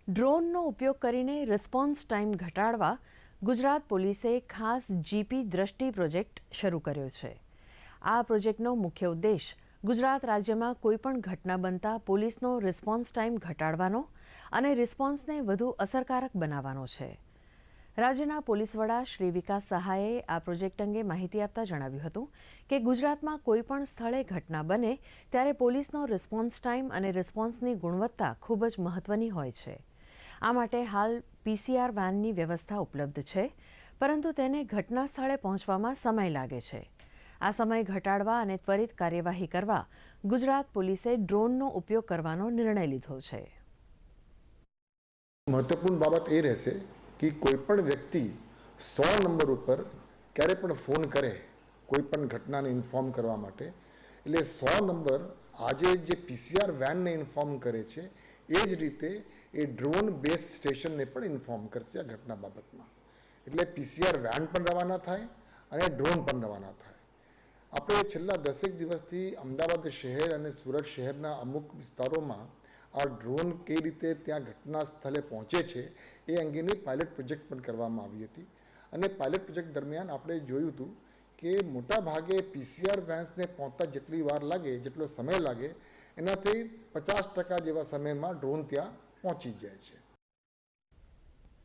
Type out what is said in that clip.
ડ્રોનનો ઉપયોગ કરીને response time ઘટાડવા ગુજરાત પોલીસે ખાસ જીપી દ્રષ્ટિ પ્રોજેક્ટ શરૂ કર્યો છે. આ પ્રોજેક્ટનો મુખ્ય ઉદ્દેશ ગુજરાત રાજ્યમાં કોઈપણ ઘટના બનતા પોલીસનો રિસ્પોન્સ ટાઈમ ઘટાડવાનો અને રિસ્પોન્સને વધુ અસરકારક બનાવવાનો છે. રાજ્યના પોલીસ વડા શ્રી વિકાસ સહાયે આ પ્રોજેક્ટ અંગે માહિતી આપતા જણાવ્યું હતું કે ગુજરાતમાં કોઈપણ સ્થળે ઘટના બને ત્યારે પોલીસનો રિસ્પોન્સ ટાઈમ અને રિસ્પોન્સની ગુણવત્તા ખૂબ જ મહત્વની હોય છે. આ માટે હાલ પીસીઆર વેનની વ્યવસ્થા ઉપલબ્ધ છે, પરંતુ તેને ઘટના સ્થળે પહોંચવામાં સમય લાગે છે. આ સમય ઘટાડવા અને ત્વરિત કાર્યવાહી કરવા ગુજરાત પોલીસે ડ્રોનનો ઉપયોગ કરવાનો નિર્ણય લીધો છે. મહત્વપૂર્ણ બાબત એ રહેશે કે કોઈપણ વ્યક્તિ 100 નંબર ઉપર ક્યારે પણ ફોન કરે કોઈપણ ઘટનાને ઇન્ફોર્મ કરવા માટે, એટલે 100 નંબર આજે જે પીસીઆર વેનને ઇન્ફોર્મ કરે છે એ જ રીતે એ ડ્રોન બેઝ સ્ટેશનને પણ ઇન્ફોર્મ કરશે આ ઘટના બાબતમાં. એટલે પીસીઆર વેન પણ રવાના થાય અને ડ્રોન પણ રવાના થાય. આપણે છેલ્લા 10 દિવસથી અમદાવાદ શહેર અને સુરત શહેરના અમુક વિસ્તારોમાં આ ડ્રોન કઈ રીતે ત્યાં ઘટના સ્થળે પહોંચે છે એ અંગેની પાયલટ પ્રોજેક્ટ પણ કરવામાં આવી હતી. અને પાયલટ પ્રોજેક્ટ દરમિયાન આપણે જોયું હતું કે મોટા ભાગે પીસીઆર વેન્સને પહોંચતા જેટલી વાર લાગે, જેટલો સમય લાગે, એનાથી 50% જેવા સમયમાં ડ્રોન ત્યાં પહોંચી જાય છે.